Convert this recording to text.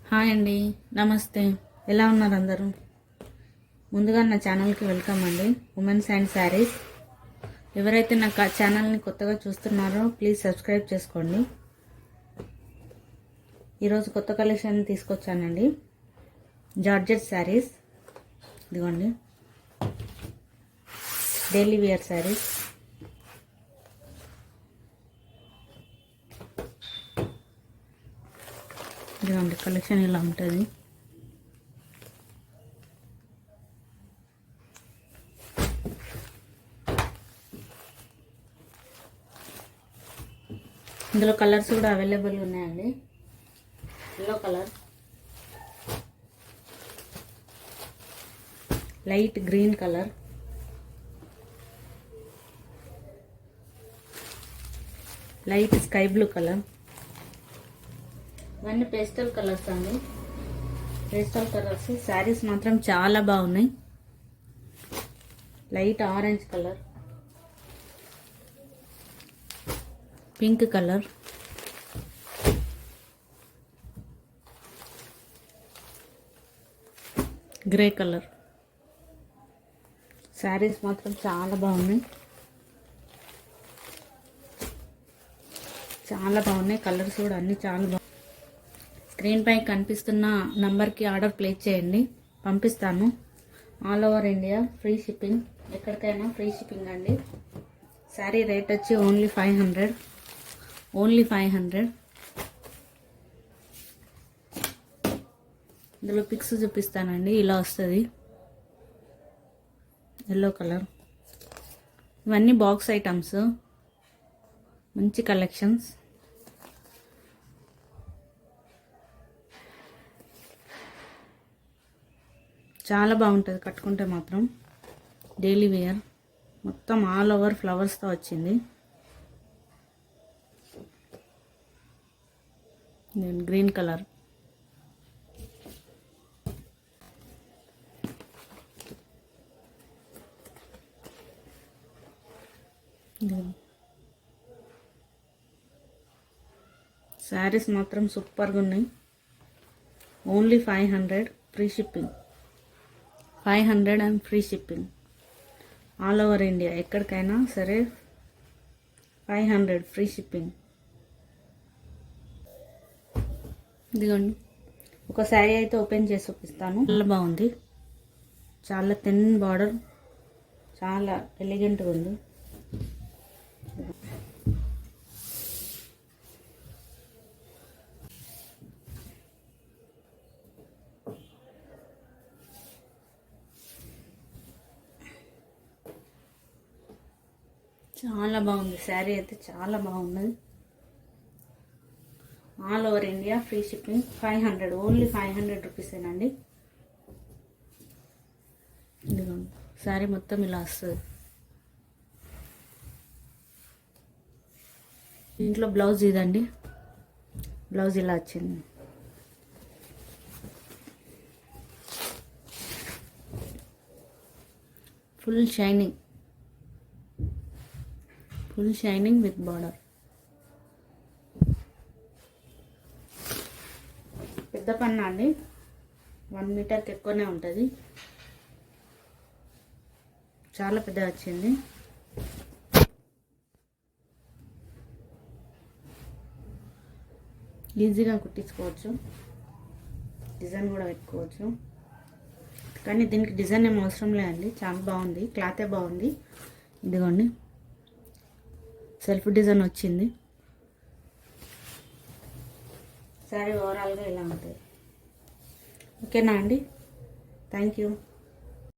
Hi అండి, నమస్తే. ఎలా ఉన్నారు అందరూ? ముందుగా నా ఛానల్కి వెల్కమ్ అండి. Women's and saris. ఎవరైతే నా ఛానల్ని కొత్తగా చూస్తున్నారో ప్లీజ్ సబ్స్క్రైబ్ చేసుకోండి. ఈరోజు కొత్త కలెక్షన్ తీసుకొచ్చానండి. జార్జెట్ శారీస్. ఇదిగోండి, డైలీ వేర్ శారీస్. ఇదిగోండి, కలెక్షన్ ఇలా ఉంటుంది. ఇందులో కలర్స్ కూడా అవైలబుల్ ఉన్నాయండి. Yellow colour, light green colour, light sky blue colour. ఇవన్నీ పేస్టల్ కలర్స్ అండి. Pastel colours. శారీస్ మాత్రం చాలా బాగున్నాయి. Light orange colour, pink colour, grey colour. Saris మాత్రం చాలా బాగున్నాయి, చాలా బాగున్నాయి. కలర్స్ కూడా అన్నీ చాలా బాగున్నాయి. స్క్రీన్ పై కనిపిస్తున్న నంబర్కి ఆర్డర్ ప్లేస్ చేయండి, పంపిస్తాను. All over India free shipping, ఎక్కడికైనా ఫ్రీ షిప్పింగ్ అండి. శారీ రేట్ వచ్చి ఓన్లీ 500. ఓన్లీ 500. ఇందులో పిక్స్ చూపిస్తానండి. ఇలా వస్తుంది, ఎల్లో కలర్. ఇవన్నీ బాక్స్ ఐటమ్స్, మంచి కలెక్షన్స్. చాలా బాగుంటుంది కట్టుకుంటే మాత్రం. డైలీ వేర్, మొత్తం ఆల్ ఓవర్ ఫ్లవర్స్తో వచ్చింది. నేను గ్రీన్ కలర్, శారీస్ మాత్రం సూపర్గా ఉన్నాయి. Only 500 free shipping. 500 and free shipping. All over India ఎక్కడికైనా సరే 500 ఫ్రీ షిప్పింగ్. ఇదిగోండి, ఒక శారీ అయితే ఓపెన్ చేసి చూపిస్తాను. చాలా బాగుంది, చాలా థిన్ బార్డర్, చాలా ఎలిగెంట్గా ఉంది. చాలా బాగుంది శారీ అయితే, చాలా బాగున్నది. All over India free shipping. 500, only 500 రూపీసేనండి. ఇదిగోండి, శారీ మొత్తం ఇలా వస్తుంది. దీంట్లో బ్లౌజ్ ఇదండి. బ్లౌజ్ ఇలా వచ్చింది. Full shining, full shining with border. పెద్ద పన్నా అండి, 1 మీటర్కి ఎక్కువనే ఉంటుంది. చాలా పెద్ద వచ్చింది. ఈజీగా కుట్టించుకోవచ్చు, డిజైన్ కూడా పెట్టుకోవచ్చు. కానీ దీనికి డిజైన్ ఏం అవసరం లేదండి, చాలా బాగుంది. క్లాతే బాగుంది. ఇదిగోండి, సెల్ఫ్ డిజైన్ వచ్చింది. శారీ ఓవరాల్గా ఇలా ఉంటుంది. ఓకేనా అండి? Thank you.